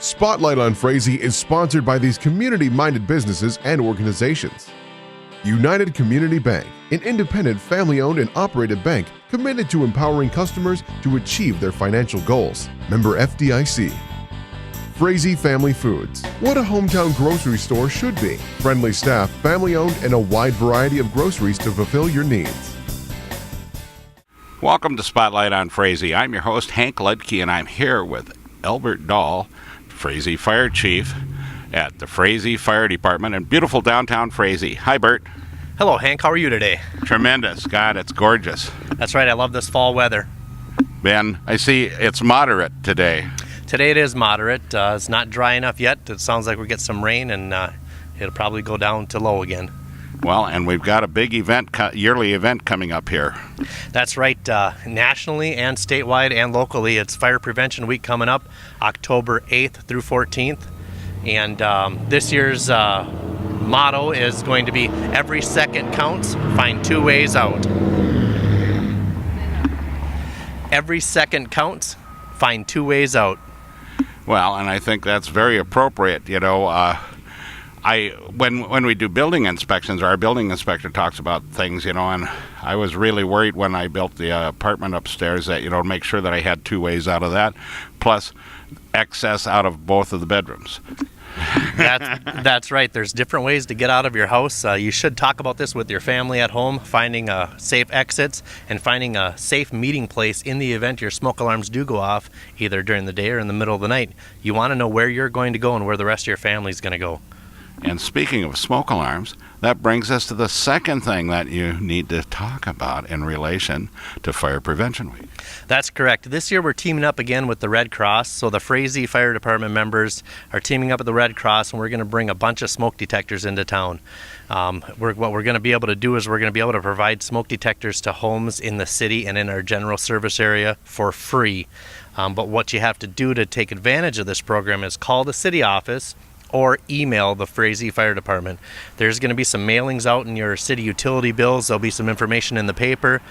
Spotlight on Frazee is sponsored by these community-minded businesses and organizations. United Community Bank, an independent, family-owned and operated bank committed to empowering customers to achieve their financial goals. Member FDIC. Frazee Family Foods, what a hometown grocery store should be. Friendly staff, family-owned, and a wide variety of groceries to fulfill your needs. Welcome to Spotlight on Frazee. I'm your host, Hank Ludke, and I'm here with Albert Dahl, Frazee Fire Chief at the Frazee Fire Department in beautiful downtown Frazee. Hi, Bert. Hello, Hank. How are you today? Tremendous. God, it's gorgeous. That's right. I love this fall weather. Ben, I see it's moderate today. Today it is moderate. It's not dry enough yet. It sounds like we'll get some rain, and it'll probably go down to low again. Well, and we've got a big event, yearly event coming up here. That's right. Nationally and statewide and locally, it's Fire Prevention Week coming up, October 8th through 14th. And this year's motto is going to be, every second counts, find two ways out. Every second counts, find two ways out. Well, and I think that's very appropriate. You know, when we do building inspections, our building inspector talks about things, you know, and I was really worried when I built the apartment upstairs that, you know, make sure that I had two ways out of that, plus access out of both of the bedrooms. That's right. There's different ways to get out of your house. You should talk about this with your family at home, finding safe exits and finding a safe meeting place in the event your smoke alarms do go off, either during the day or in the middle of the night. You want to know where you're going to go and where the rest of your family is going to go. And speaking of smoke alarms, that brings us to the second thing that you need to talk about in relation to Fire Prevention Week. That's correct. This year we're teaming up again with the Red Cross. So the Frazee Fire Department members are teaming up with the Red Cross, and we're going to bring a bunch of smoke detectors into town. What we're going to be able to do is we're going to be able to provide smoke detectors to homes in the city and in our general service area for free. But what you have to do to take advantage of this program is call the city office or email the Frazee Fire Department. There's going to be some mailings out in your city utility bills. There'll be some information in the paper.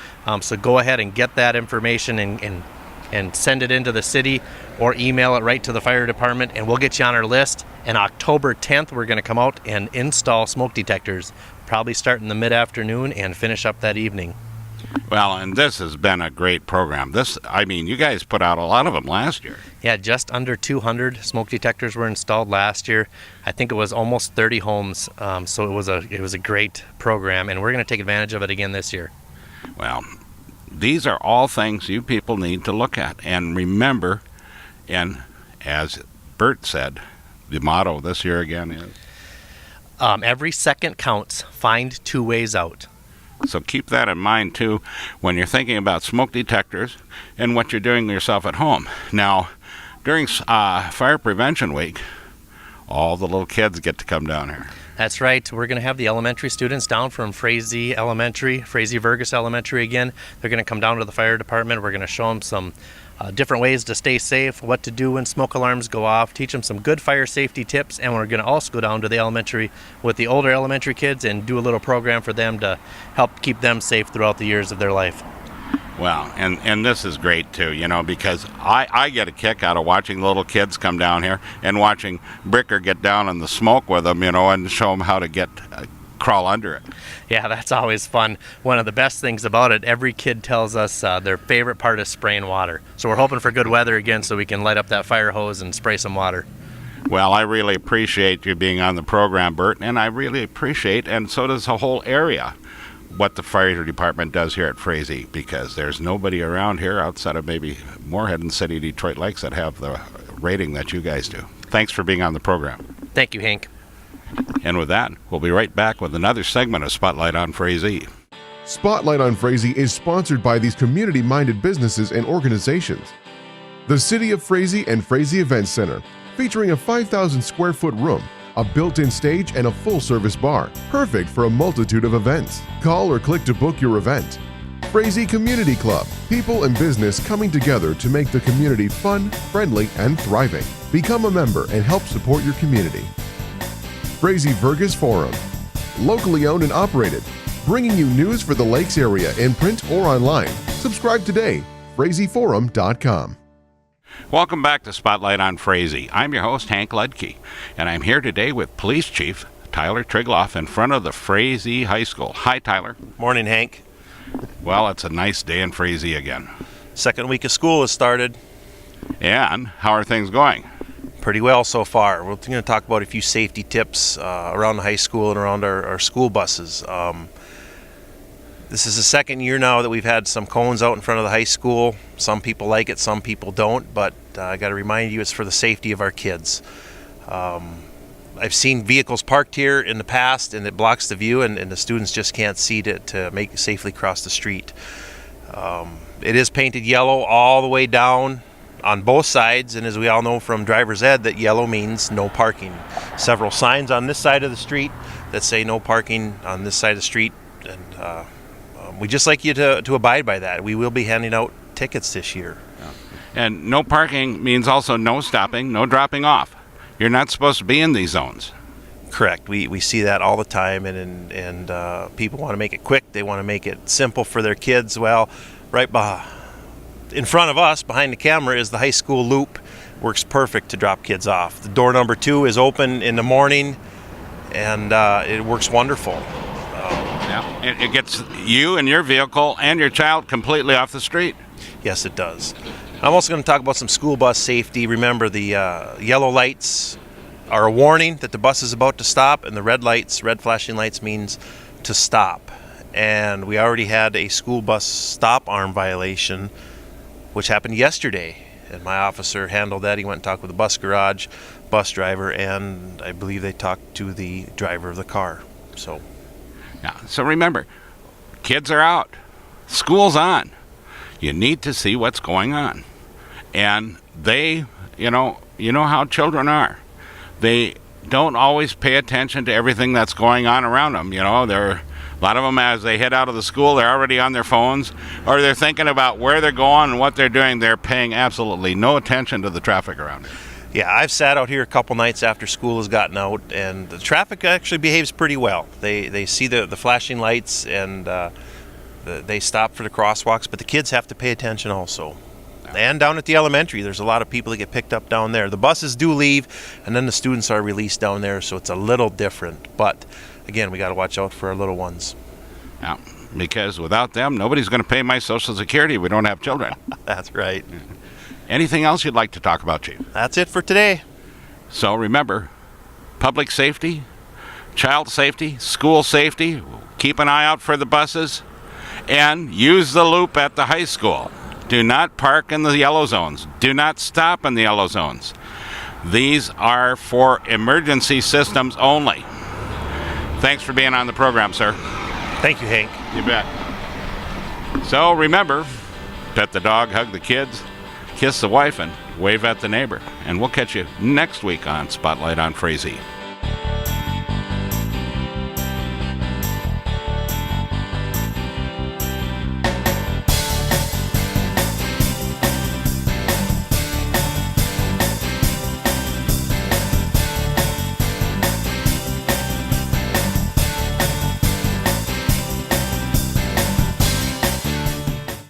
So go ahead and get that information and send it into the city or email it right to the fire department, and we'll get you on our list. And October 10th, we're going to come out and install smoke detectors, probably start in the mid-afternoon and finish up that evening. Well, and this has been a great program. You guys put out a lot of them last year. Yeah, just under 200 smoke detectors were installed last year. I think it was almost 30 homes, so it was a great program, and we're going to take advantage of it again this year. Well, these are all things you people need to look at and remember, and as Bert said, the motto this year again is? Every second counts, find two ways out. So keep that in mind, too, when you're thinking about smoke detectors and what you're doing yourself at home. Now, during Fire Prevention Week, all the little kids get to come down here. That's right. We're going to have the elementary students down from Frazee Elementary, Frazee Vergus Elementary again. They're going to come down to the fire department. We're going to show them some different ways to stay safe, what to do when smoke alarms go off, teach them some good fire safety tips, and we're going to also go down to the elementary with the older elementary kids and do a little program for them to help keep them safe throughout the years of their life. Well, and this is great too, you know, because I get a kick out of watching little kids come down here and watching Bricker get down in the smoke with them, you know, and show them how to crawl under it. Yeah, that's always fun. One of the best things about it, every kid tells us their favorite part is spraying water. So we're hoping for good weather again so we can light up that fire hose and spray some water. Well, I really appreciate you being on the program, Bert, and I really appreciate, and so does the whole area, what the fire department does here at Frazee, because there's nobody around here outside of maybe Moorhead and City Detroit Lakes that have the rating that you guys do. Thanks for being on the program. Thank you, Hank. And with that, we'll be right back with another segment of Spotlight on Frazee. Spotlight on Frazee is sponsored by these community-minded businesses and organizations. The City of Frazee and Frazee Event Center, featuring a 5,000 square foot room, a built-in stage, and a full-service bar, perfect for a multitude of events. Call or click to book your event. Frazee Community Club, people and business coming together to make the community fun, friendly, and thriving. Become a member and help support your community. Frazee Vergus Forum, locally owned and operated, bringing you news for the Lakes area in print or online. Subscribe today, FrazeeForum.com. Welcome back to Spotlight on Frazee. I'm your host, Hank Ludke, and I'm here today with Police Chief Tyler Trigloff in front of the Frazee High School. Hi, Tyler. Morning, Hank. Well, it's a nice day in Frazee again. Second week of school has started. And how are things going? Pretty well so far. We're going to talk about a few safety tips around the high school and around our school buses. This is the second year now that we've had some cones out in front of the high school. Some people like it, some people don't, but I got to remind you it's for the safety of our kids. I've seen vehicles parked here in the past and it blocks the view and the students just can't see to make it safely cross the street. It is painted yellow all the way down on both sides, and as we all know from driver's ed, that yellow means no parking. Several signs on this side of the street that say no parking on this side of the street, and we just like you to abide by that. We will be handing out tickets this year. And no parking means also no stopping, no dropping off. You're not supposed to be in these zones. Correct. We see that all the time, and people want to make it quick. They want to make it simple for their kids. Well, right in front of us, behind the camera, is the high school loop. Works perfect to drop kids off. The door number 2 is open in the morning, and it works wonderful. Yeah, it gets you and your vehicle and your child completely off the street. Yes, it does. I'm also going to talk about some school bus safety. Remember, the yellow lights are a warning that the bus is about to stop, and the red flashing lights means to stop. And we already had a school bus stop arm violation, which happened yesterday. And my officer handled that. He went and talked with the bus garage, bus driver, and I believe they talked to the driver of the car. So remember, kids are out. School's on. You need to see what's going on. And they, you know how children are. They don't always pay attention to everything that's going on around them. A lot of them, as they head out of the school, they're already on their phones, or they're thinking about where they're going and what they're doing. They're paying absolutely no attention to the traffic around them. Yeah, I've sat out here a couple nights after school has gotten out, and the traffic actually behaves pretty well. They see the flashing lights, and they stop for the crosswalks, but the kids have to pay attention also. And down at the elementary, there's a lot of people that get picked up down there. The buses do leave, and then the students are released down there, so it's a little different. But again, we got to watch out for our little ones. Yeah, because without them, nobody's going to pay my Social Security. We don't have children. That's right. Anything else you'd like to talk about, Chief? That's it for today. So remember, public safety, child safety, school safety, keep an eye out for the buses, and use the loop at the high school. Do not park in the yellow zones. Do not stop in the yellow zones. These are for emergency systems only. Thanks for being on the program, sir. Thank you, Hank. You bet. So remember, pet the dog, hug the kids, kiss the wife, and wave at the neighbor. And we'll catch you next week on Spotlight on Frazee.